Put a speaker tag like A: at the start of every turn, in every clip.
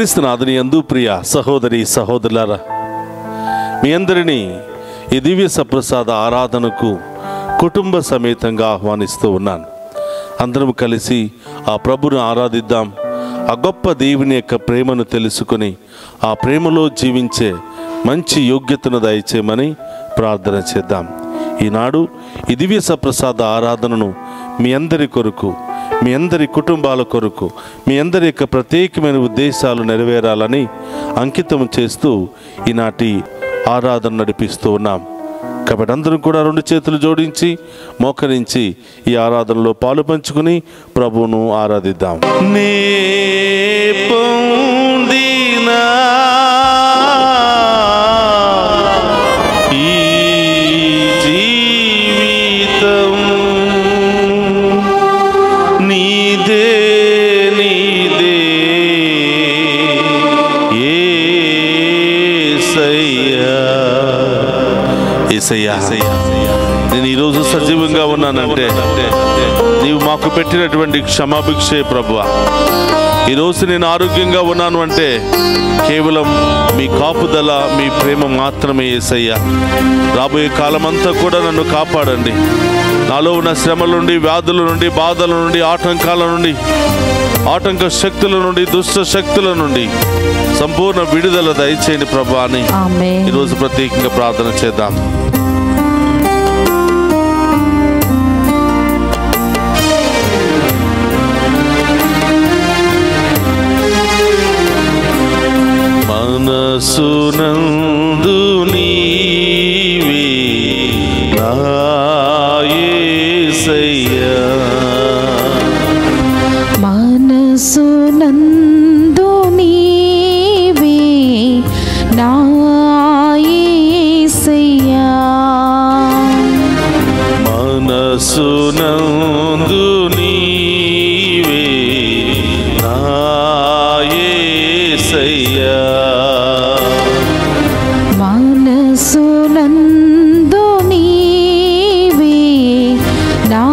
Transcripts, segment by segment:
A: క్రీస్తునాథుని యందు ప్రియ సహోదరి సహోదరులారా, మీ అందరినీ ఈ దివ్య సప్రసాద ఆరాధనకు కుటుంబ సమేతంగా ఆహ్వానిస్తూ ఉన్నాను. అందరం కలిసి ఆ ప్రభుని ఆరాధిద్దాం. ఆ గొప్ప దేవుని యొక్క ప్రేమను తెలుసుకొని ఆ ప్రేమలో జీవించే మంచి యోగ్యతను దయచేయమని ప్రార్థన చేద్దాం. ఈనాడు ఈ దివ్య సప్రసాద ఆరాధనను మీ అందరి కొరకు, మీ అందరి కుటుంబాల కొరకు, మీ అందరి యొక్క ప్రత్యేకమైన ఉద్దేశాలు నెరవేరాలని అంకితం చేస్తూ ఈనాటి ఆరాధన నడిపిస్తూ ఉన్నాం. కాబట్టి అందరం కూడా రెండు చేతులు జోడించి మోకరించి ఈ ఆరాధనలో పాలు పంచుకుని ప్రభువును ఆరాధిద్దాం. నే పొందినా ఈ జీవితం నీదే నీదే యేసయ్యా. నేను ఈరోజు సజీవంగా ఉన్నానంటే నీవు మాకు పెట్టినటువంటి క్షమాభిక్షే ప్రభువా. ఈరోజు నేను ఆరోగ్యంగా ఉన్నాను అంటే కేవలం మీ కాపుదల, మీ ప్రేమ మాత్రమే యేసయ్యా. రాబోయే కాలమంతా కూడా నన్ను కాపాడండి. నాలో ఉన్న శ్రమల నుండి, వ్యాధుల నుండి, బాధల నుండి, ఆటంకాల నుండి, ఆటంక శక్తుల నుండి, దుష్ట శక్తుల నుండి సంపూర్ణ విడుదల దయచేయండి ప్రభువా అని ఈరోజు ప్రత్యేకంగా ప్రార్థన చేద్దాం. మనసునందు నీవే నా యేసయ్యా,
B: మనసునందు నీవే నా యేసయ్యా,
A: మనసునందు నీవే నా యేసయ్యా,
B: మనసునందు నీవే నా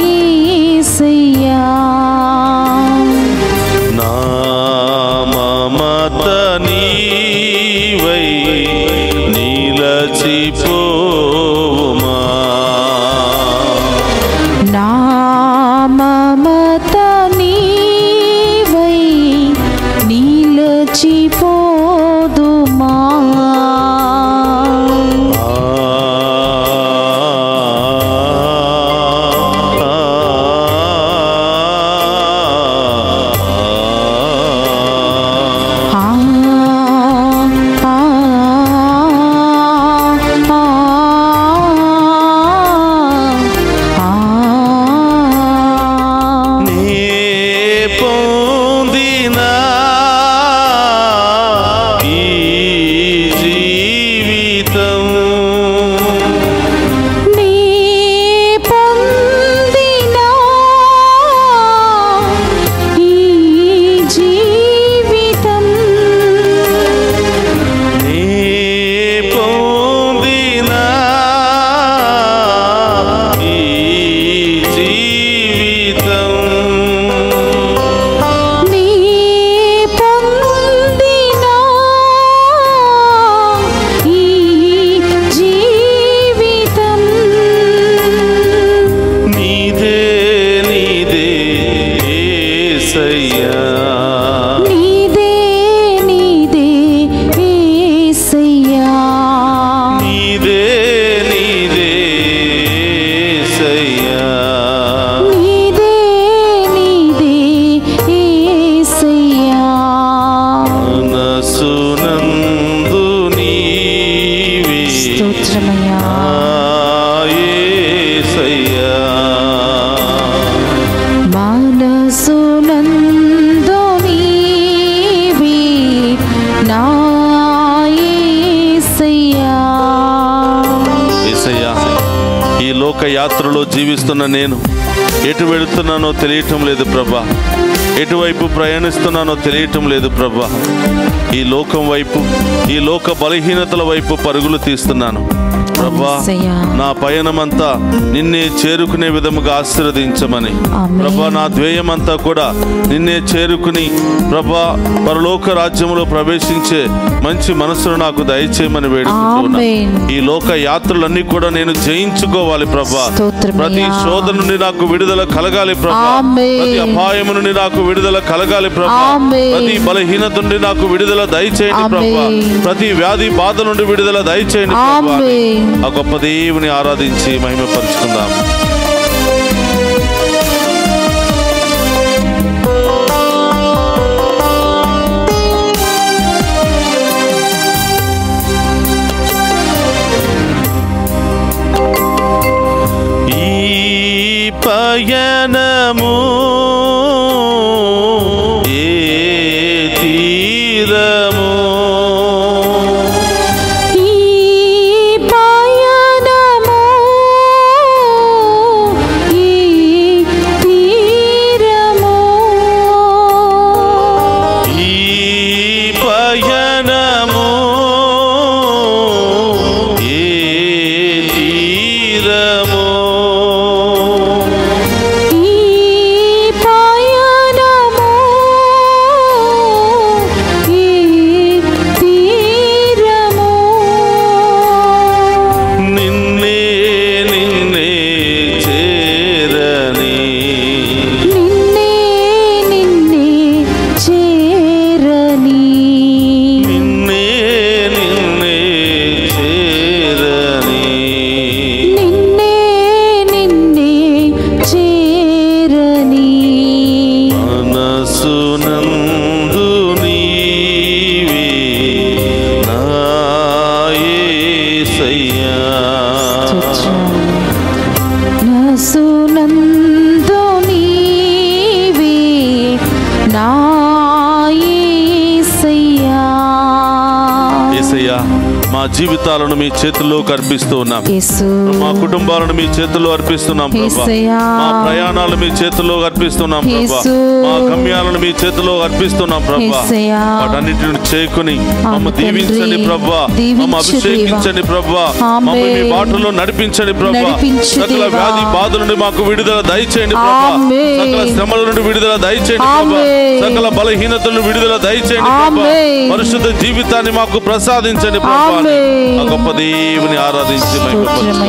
B: యేసయ్యా,
A: నా మమత నీవై నిలచిపోవుమా,
B: నా మమత నీవై నిలచిపోదుమా,
A: యాత్రలో జీవిస్తున్న నేను ఎటు వెళుతున్నానో తెలియటం లేదు ప్రభా. ఎటువైపు ప్రయాణిస్తున్నానో తెలియటం లేదు ప్రభా. ఈ లోకం వైపు, ఈ లోక బలహీనతల వైపు పరుగులు తీస్తున్నాను. ప్రభా
B: యేసయ్యా.
A: నా పయనమంతా నిన్నే చేరుకునే విధముగా ఆశీర్వదించమని
B: ఆమేన్.
A: ప్రభా నా ధ్యేయమంతా కూడా నిన్నే చేరుకుని ప్రభా పరలోక రాజ్యములో ప్రవేశించే మంచి మనసును నాకు దయచేయమని వేడుకుంటున్నా.
B: ఆమేన్.
A: ఈ లోక యాత్రలన్నీ కూడా నేను జయించుకోవాలి ప్రభా.
B: స్తోత్రమయ్యా.
A: ప్రతి శోధన నుండి నాకు విడుదల కలగాలి ప్రభా.
B: ఆమేన్.
A: ప్రతి అపాయము నుండి నాకు విడుదల కలగాలి ప్రభా.
B: ఆమేన్.
A: ప్రతి బలహీనత నుండి నాకు విడుదల దయచేయండి ప్రభా.
B: ఆమేన్.
A: ప్రతి వ్యాధి బాధ నుండి విడుదల దయచేయండి ప్రభా.
B: ఆమేన్.
A: ఆ గొప్ప దేవుని ఆరాధించి మహిమపరుచుకుందాం. ఈ పయనము ఏ తీరము మా జీవితాలను మీ చేతుల్లోకి అర్పిస్తూ ఉన్నాం. మా కుటుంబాలను మీ చేతుల్లో అర్పిస్తున్నాం ప్రభా. మా ప్రయాణాలు మీ చేతుల్లో అర్పిస్తున్నాం ప్రభా. మా గమ్యాలను మీ చేతుల్లో అర్పిస్తున్నాం ప్రభా. వాటన్నిటిని చేకుని మమ్మ దీవించండి ప్రభా. మమ్మ అభిషేకించండి ప్రభా. మమ్మ మీ బాటలో నడిపించండి ప్రభా. సకల వ్యాధి బాధల నుండి మాకు విడుదల దయచేయండి ప్రభా. సకల శ్రమల నుండి విడుదల దయచేయండి ప్రభా. సకల బలహీనతలను విడుదల దయచేయండి ప్రభా. పరిశుద్ధ జీవితాన్ని మాకు ప్రసాదించండి ప్రభా. ఆ గొప్ప దేవుని ఆరాధించి మహిమపరచుకుందాం.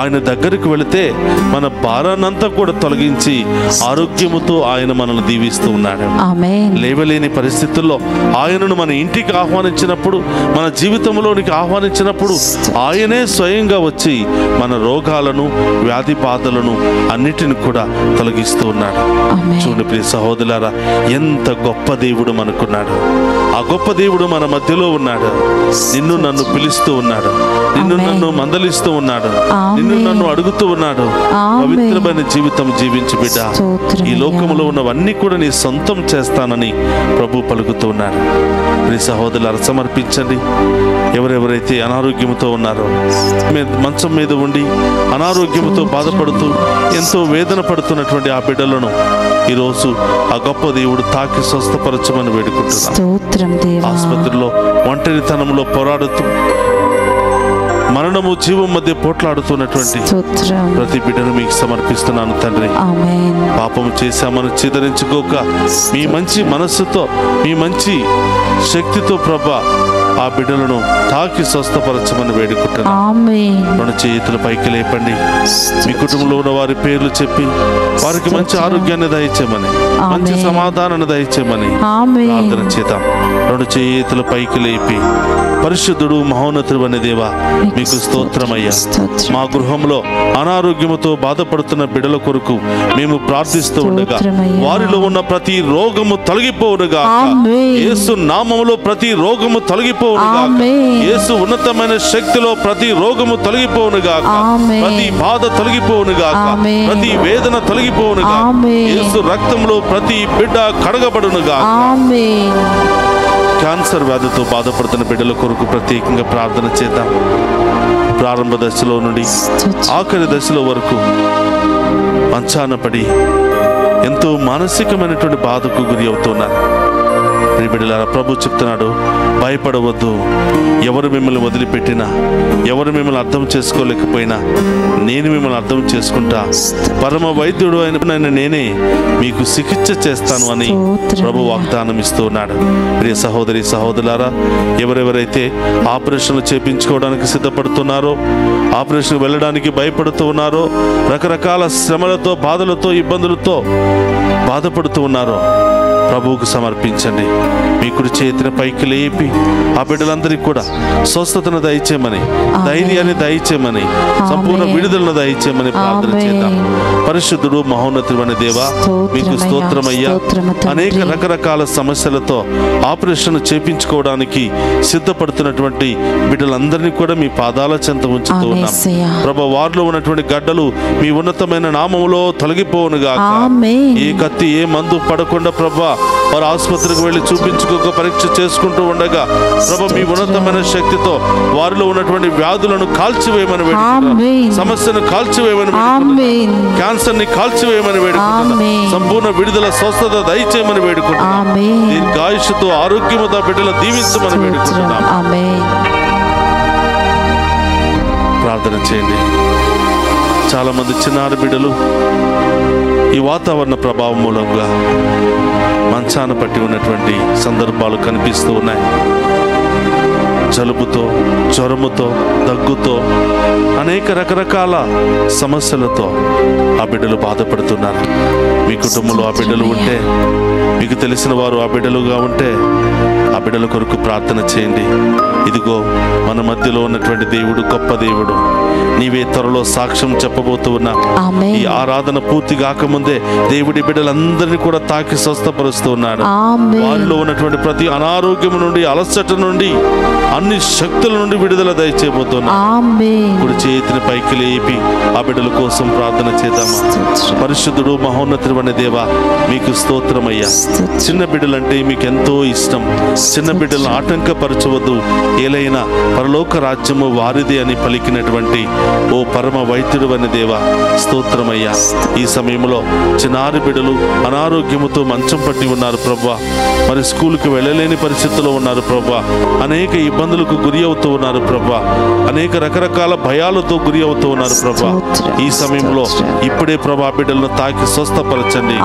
A: ఆయన దగ్గరికి వెళితే మన భారాన్నంతా కూడా తొలగించి ఆరోగ్యముతో ఆయన మనల్ని దీవిస్తూ ఉన్నాడు.
B: ఆమేన్.
A: లేవలేని పరిస్థితుల్లో ఆయనను మన ఇంటికి ఆహ్వానించినప్పుడు, మన జీవితంలోనికి ఆహ్వానించినప్పుడు ఆయనే స్వయంగా వచ్చి మన రోగాలను, వ్యాధి బాధలను అన్నిటిని కూడా తొలగిస్తూ ఉన్నాడు.
B: ఆమేన్.
A: చూడండి ప్రియ సహోదరులారా, ఎంత గొప్ప దేవుడు మనకున్నాడు. ఆ గొప్ప దేవుడు మన మధ్యలో ఉన్నాడు. నిన్ను నన్ను పిలుస్తూ ఉన్నాడు, నిన్ను
B: ఆమేన్.
A: నన్ను మందలిస్తూ ఉన్నాడు,
B: ఆమేన్.
A: నిన్ను నన్ను అడుగుతూ ఉన్నాడు.
B: ఆమేన్.
A: పవిత్రమైన జీవితం జీవించు బిడ్డ,
B: స్తోత్రం
A: ఈ
B: అయ్యా.
A: లోకములో ఉన్నవన్నీ కూడా నీ సొంతం చేస్తానని ప్రభు పలుకుతూ ఉన్నాడు. ప్రియ సహోదరులారా, సమర్పించండి. ఎవరెవరైతే అనారోగ్యంతో ఉన్నారో, మంచం మీద ఉండి అనారోగ్యంతో బాధపడుతూ ఎంతో వేదన పడుతున్నటువంటి ఆ బిడ్డలను ఈరోజు ఆ గొప్ప దేవుడు తాకి స్వస్థపరచమని వేడుకుంటున్నాను.
B: స్తోత్రం దేవా.
A: ఆసుపత్రిలో ఒంటరితనంలో పోరాడుతూ మరణము జీవం మధ్య పోట్లాడుతున్నటువంటి
B: స్తోత్రం.
A: ప్రతి బిడ్డను మీకు సమర్పిస్తున్నాను తండ్రి.
B: ఆమేన్.
A: పాపము చేశామని చిదరించుకోక మీ మంచి మనస్సుతో, మీ మంచి శక్తితో ప్రభా ఆ బిడ్డలను తాకి స్వస్థపరచమని వేడుకుంటున్నాను.
B: ఆమేన్.
A: రెండు చేతుల పైకి లేపండి. మీ కుటుంబంలో ఉన్న వారి పేర్లు చెప్పి వారికి మంచి ఆరోగ్యాన్ని దయచేయమని, మంచి
B: ఆమేన్.
A: సమాధానాన్ని దయచేయమని
B: ఆమేన్.
A: ప్రార్థన చేద్దాం. రెండు చేతుల పైకి లేపి, పరిశుద్ధుడు మహోన్నతుడు అనే దేవా, మీకు స్తోత్రమయ్యా.
B: స్తోత్రం.
A: మా గృహంలో అనారోగ్యముతో బాధపడుతున్న బిడ్డల కొరకు మేము ప్రార్థిస్తూ ఉండగా
B: స్తోత్రమయ్యా.
A: వారిలో ఉన్న ప్రతి రోగము తొలగిపోవునుగా.
B: ఆమేన్.
A: యేసు నామములో ప్రతి రోగము తొలగిపోవునుగా.
B: ఆమేన్.
A: యేసు ఉన్నతమైన శక్తిలో ప్రతి రోగము తొలగిపోవునుగా.
B: ఆమేన్.
A: ప్రతి బాధ తొలగిపోవునుగా.
B: ఆమేన్.
A: ప్రతి వేదన తొలగిపోవునుగా.
B: ఆమేన్.
A: యేసు రక్తంలో ప్రతి బిడ్డ కడగబడునుగా.
B: ఆమేన్.
A: క్యాన్సర్ వ్యాధితో బాధపడుతున్న బిడ్డల కొరకు ప్రత్యేకంగా ప్రార్థన చేద్దాం. ప్రారంభ దశలో నుండి ఆఖరి దశలో వరకు మంచాన పడి ఎంతో మానసికమైనటువంటి బాధకు గురి అవుతున్నారు. బిడ్డలారా, ప్రభు చెప్తున్నాడు, భయపడవద్దు. ఎవరు మిమ్మల్ని వదిలిపెట్టినా, ఎవరు మిమ్మల్ని అర్థం చేసుకోలేకపోయినా నేను మిమ్మల్ని అర్థం చేసుకుంటా. పరమ వైద్యుడు అయిన నేనే మీకు చికిత్స చేస్తాను అని ప్రభు వాగ్దానం ఇస్తూ ఉన్నాడు. ప్రియ సహోదరి సహోదరులారా, ఎవరెవరైతే ఆపరేషన్లు చేపించుకోవడానికి సిద్ధపడుతున్నారో, ఆపరేషన్ వెళ్ళడానికి భయపడుతూ ఉన్నారో, రకరకాల శ్రమలతో, బాధలతో, ఇబ్బందులతో బాధపడుతూ ఉన్నారో ప్రభువుకు సమర్పించండి. మీ కుడి చేతిని పైకి లేపి ఆ బిడ్డలందరికీ కూడా స్వస్థతను దయచేయమని, ధైర్యాన్ని దయచేయమని, సంపూర్ణ విడుదలను దయచేయమని ప్రార్థన చేద్దాం. పరిశుద్ధుడు మహోన్నతుడు అనే దేవా, మీకు స్తోత్రమయ్యా. అనేక రకరకాల సమస్యలతో ఆపరేషన్ చేపించుకోవడానికి సిద్ధపడుతున్నటువంటి బిడ్డలందరినీ కూడా మీ పాదాల చెంత ఉంచుతూ ఉన్నాం. ప్రభు, వారిలో ఉన్నటువంటి గడ్డలు మీ ఉన్నతమైన నామములో తొలగిపోవునుగా. ఏ కత్తి, ఏ మందు పడకుండా ప్రభా వారు ఆసుపత్రికి వెళ్ళి చూపించుకోక పరీక్ష చేసుకుంటూ ఉండగా ప్రభు మీ ఉన్నతమైన శక్తితో వారిలో ఉన్నటువంటి వ్యాధులను కాల్చివేయమని వేడుకుంటున్నాను. సమస్యను కాల్చివేయమని వేడుకుంటున్నాను. క్యాన్సర్ ని కాల్చివేయమని వేడుకుంటున్నాను. సంపూర్ణ విడుదల, స్వస్థత దయచేయమని వేడుకుంటున్నాను. దీర్ఘాయుష్తో, ఆరోగ్యముతో బిడ్డలు దీవించమని వేడుకుంటున్నాను. ప్రార్థన చేయండి. చాలా మంది చిన్నారి బిడ్డలు ఈ వాతావరణ ప్రభావం మూలంగా మంచాన పట్టి ఉన్నటువంటి సందర్భాలు కనిపిస్తూ ఉన్నాయి. జలుబుతో, జ్వరముతో, దగ్గుతో, అనేక రకరకాల సమస్యలతో ఆ బిడ్డలు బాధపడుతున్నారు. మీ కుటుంబంలో ఆ బిడ్డలు ఉంటే, మీకు తెలిసిన వారు ఆ బిడ్డలుగా ఉంటే ఆ బిడ్డల కొరకు ప్రార్థన చేయండి. ఇదిగో మన మధ్యలో ఉన్నటువంటి దేవుడు గొప్ప దేవుడు. నీవే త్వరలో సాక్ష్యం చెప్పబోతూ ఉన్నా. ఈ ఆరాధన పూర్తి కాకముందే దేవుడి బిడ్డలందరినీ కూడా తాకి స్వస్థపరుస్తూ ఉన్నాడు. వారిలో ఉన్నటువంటి ప్రతి అనారోగ్యం నుండి, అలసట నుండి, అన్ని శక్తుల నుండి విడుదల దయచేయబోతున్నా. ఇప్పుడు చేతిని పైకి లేపి ఆ బిడ్డల కోసం ప్రార్థన చేద్దామా. పరిశుద్ధుడు మహోన్నతుడు అనే దేవా, మీకు స్తోత్రమయ్యా. చిన్న బిడ్డలంటే మీకు ఎంతో ఇష్టం. చిన్న బిడ్డలను ఆటంకపరచవద్దు, ఏలైనా పరలోక రాజ్యము వారిదే అని పలికినటువంటి ఓ పరమ వైద్యుడు అనే దేవా, స్తోత్రమయ్యా. ఈ సమయంలో చిన్నారి బిడ్డలు అనారోగ్యముతో మంచం పట్టి ఉన్నారు ప్రభువా. మరి స్కూల్కి వెళ్ళలేని పరిస్థితుల్లో ఉన్నారు ప్రభువా. అనేక ఇబ్బందులకు గురి అవుతూ ఉన్నారు ప్రభువా. అనేక రకరకాల భయాలతో గురి అవుతూ ఉన్నారు ప్రభువా. ఈ సమయంలో ఇప్పుడే ప్రభా బిడ్డలను తాకి స్వస్థపరచండి.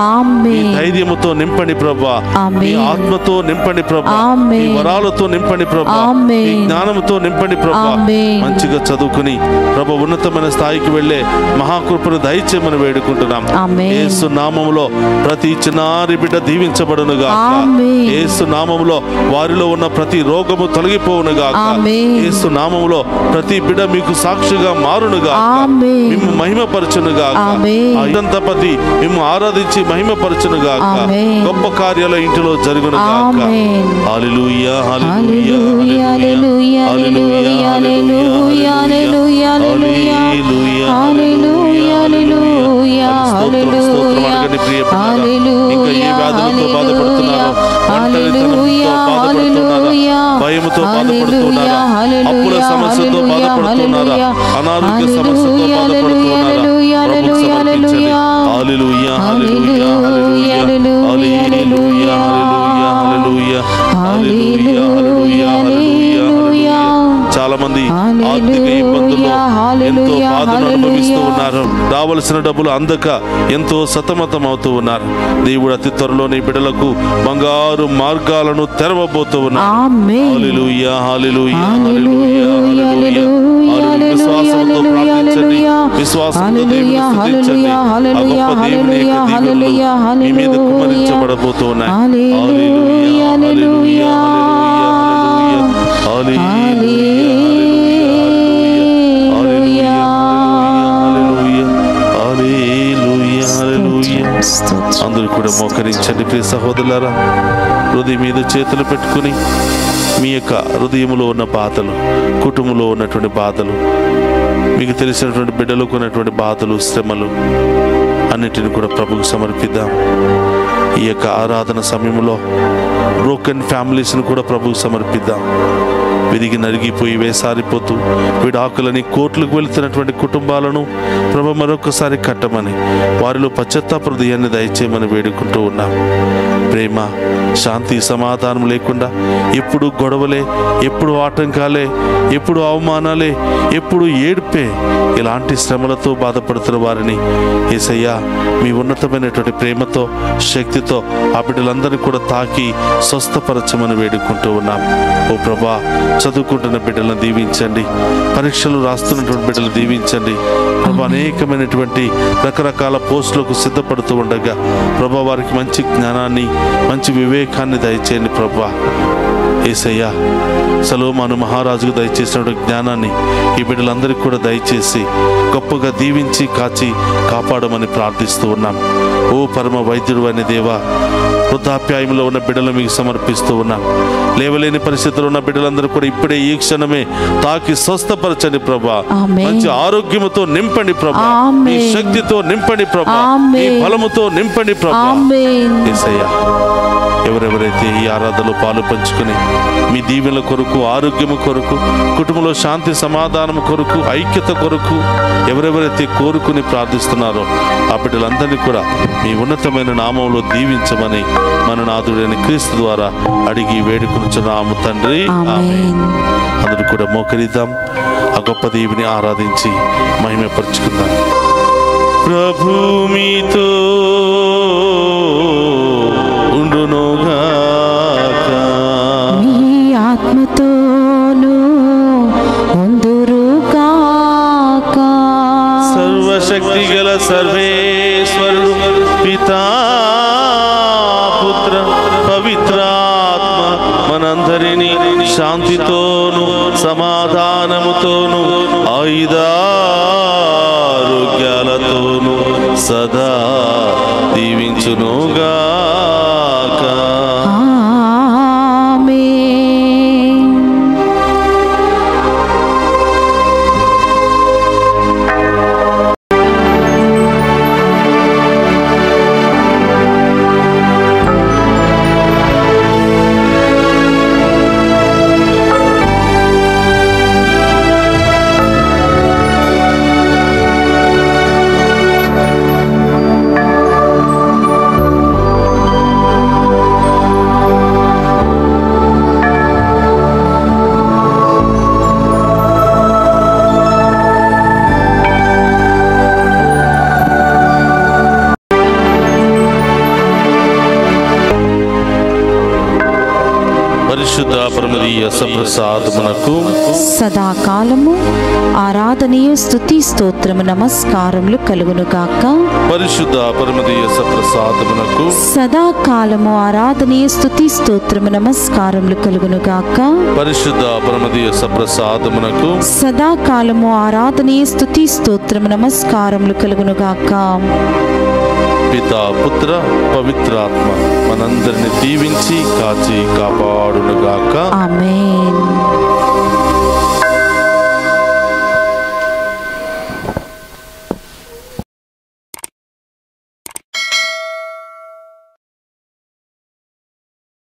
A: మీ ధైర్యముతో నింపండి ప్రభువా. మీ ఆత్మతో నింపండి ప్రభువా. మీ వరాలతో నింపండి ప్రభా, మీ జ్ఞానంతో నింపండి ప్రభా. మంచిగా చదువుకుని ప్రభా ఉన్నతమైన స్థాయికి వెళ్ళే మహాకృపను దయచేయమని వేడుకుంటున్నాం. యేసు నామములో ప్రతి చిన్నారి బిడ్డ దీవించబడును గాక. యేసు నామములో వారిలో ఉన్న ప్రతి రోగము తొలగిపోవును గాక. యేసు నామములో ప్రతి బిడ్డ మీకు సాక్షిగా మారును గాక. మేము మహిమపరచును గాక. ఇదంతపతి మేము ఆరాధించి మహిమపరచును గాక. గొప్ప కార్యాల ఇంటిలో జరుగును గాక. హల్లెలూయా హల్లెలూయా హల్లెలూయా హల్లెలూయా హల్లెలూయా హల్లెలూయా హల్లెలూయా హల్లెలూయా హల్లెలూయా. ఇంకా ఏ వ్యాధులతో బాధపడుతున్నారో, ఒంటరితనంతో బాధపడుతున్నారా, భయముతో బాధపడుతున్నారా, అప్పుల సమస్యతో బాధపడుతున్నారా, అనారోగ్య సమస్యతో బాధపడుతున్నారా, ప్రభువుకు సమర్పించండి. హల్లెలూయా హల్లెలూయా హల్లెలూయా హల్లెలూయా హల్లెలూయా హల్లెలూయా హల్లెలూయా హల్లెలూయా. చాలా మంది ఆర్థిక ఇబ్బందుల్లో ఎంతో బాధను అనుభవిస్తూ ఉన్నారు. రావలసిన డబ్బులు అందక ఎంతో సతమతం అవుతూ ఉన్నారు. దేవుడు అతి త్వరలోని బిడ్డలకు బంగారు మార్గాలను తెరవబోతూ ఉన్నారు. హల్లెలూయా హల్లెలూయా హల్లెలూయా హల్లెలూయా. విశ్వాసంతో ప్రార్థించండి, విశ్వాసంతో దేవుని స్తుతించండి. ఆ గొప్ప దేవుని యొక్క దీవెనలు మీ మీద కుమ్మరించబడబోతూ ఉన్నాయి. హల్లెలూయా హల్లెలూయా అందరూ కూడా మోకరించండి. ప్రియ సహోదరులారా, హృదయం మీద చేతులు పెట్టుకుని మీ యొక్క హృదయంలో ఉన్న బాధలు, కుటుంబంలో ఉన్నటువంటి బాధలు, మీకు తెలిసినటువంటి బిడ్డలకు ఉన్నటువంటి బాధలు, శ్రమలు అన్నిటిని కూడా ప్రభువుకు సమర్పిద్దాం. ఈ యొక్క ఆరాధన సమయంలో బ్రోకెన్ ఫ్యామిలీస్ని కూడా ప్రభువుకు సమర్పిద్దాం. విరిగి నరిగిపోయి వేసారిపోతూ విడాకులని కోర్టులకు వెళుతున్నటువంటి కుటుంబాలను ప్రభు మరొకసారి కట్టమని, వారిలో పశ్చాత్తాప హృదయాన్ని దయచేయమని వేడుకుంటూ ఉన్నాం. ప్రేమ, శాంతి, సమాధానం లేకుండా ఎప్పుడు గొడవలే, ఎప్పుడు ఆటంకాలే, ఎప్పుడు అవమానాలే, ఎప్పుడు ఏడ్పే, ఇలాంటి శ్రమలతో బాధపడుతున్న వారిని యేసయ్యా మీ ఉన్నతమైనటువంటి ప్రేమతో, శక్తితో ఆ బిడ్డలందరినీ కూడా తాకి స్వస్థపరచమని వేడుకుంటూ ఉన్నాం. ఓ ప్రభా, చదువుకుంటున్న బిడ్డలను దీవించండి, పరీక్షలు రాస్తున్నటువంటి బిడ్డలు దీవించండి ప్రభా. అనేకమైనటువంటి రకరకాల పోస్టులకు సిద్ధపడుతూ ఉండగా ప్రభా వారికి మంచి జ్ఞానాన్ని, మంచి వివేకాన్ని దయచేయండి ప్రభా. యేసయ్యా, సొలొమోను మహారాజుకు దయచేసినటువంటి జ్ఞానాన్ని ఈ బిడ్డలందరికీ కూడా దయచేసి గొప్పగా దీవించి కాచి కాపాడమని ప్రార్థిస్తూ ఉన్నాం. ఓ పరమ వైద్యుడు అనే దేవా, వృద్ధాప్యాయంలో ఉన్న బిడ్డలు మీకు సమర్పిస్తూ ఉన్నాం. లేవలేని పరిస్థితుల్లో ఉన్న బిడ్డలందరూ కూడా ఇప్పుడే ఈ క్షణమే తాకి స్వస్థపరచండి ప్రభా. మంచి ఆరోగ్యముతో నింపండి ప్రభా, మీ శక్తితో నింపండి ప్రభా, మీ బలముతో నింపండి ప్రభా. యేసయ్యా, ఎవరెవరైతే ఈ ఆరాధనలో పాలు పంచుకుని మీ దీవెనల కొరకు, ఆరోగ్యము కొరకు, కుటుంబంలో శాంతి సమాధానం కొరకు, ఐక్యత కొరకు ఎవరెవరైతే కోరుకుని ప్రార్థిస్తున్నారో ఆ బిడ్డలందరినీ కూడా మీ ఉన్నతమైన నామంలో దీవించమని మన నాథుడైన క్రీస్తు ద్వారా అడిగి వేడుకొనుచున్నాము తండ్రి. ఆమేన్. అందరూ కూడా మోకరిద్దాం, ఆ గొప్ప దేవుని ఆరాధించి మహిమపరుచుకుందాం. ప్రభు మీతో ఉండునుగాక,
B: మీ ఆత్మతోను ఉందురుగాక.
A: సర్వశక్తి గల సర్వేశ్వరుడు పితా, పుత్ర, పవిత్రాత్మ మనందరినీ శాంతితోను సమాధానముతోను ఆయుధారోగ్యాలతోను సదా దీవించునుగాక.
B: ఆమేన్.
A: పరిశుద్ధ పరమదీయ సప్రసాదమునకు
B: సదాకాలము ఆరాధనీయ స్తుతి స్తోత్రము నమస్కారములు కలుగునుగాక.
A: పరిశుద్ధ పరమదీయ సప్రసాదమునకు
B: సదాకాలము ఆరాధనీయ స్తుతి స్తోత్రము నమస్కారములు కలుగునుగాక.
A: పరిశుద్ధ పరమదీయ సప్రసాదమునకు
B: సదాకాలము ఆరాధనీయ స్తుతి స్తోత్రము నమస్కారములు కలుగునుగాక.
A: పితా పుత్ర పవిత్రాత్మ మనందరిని దీవించి కాచి కాపాడునుగాక.
B: ఆమేన్.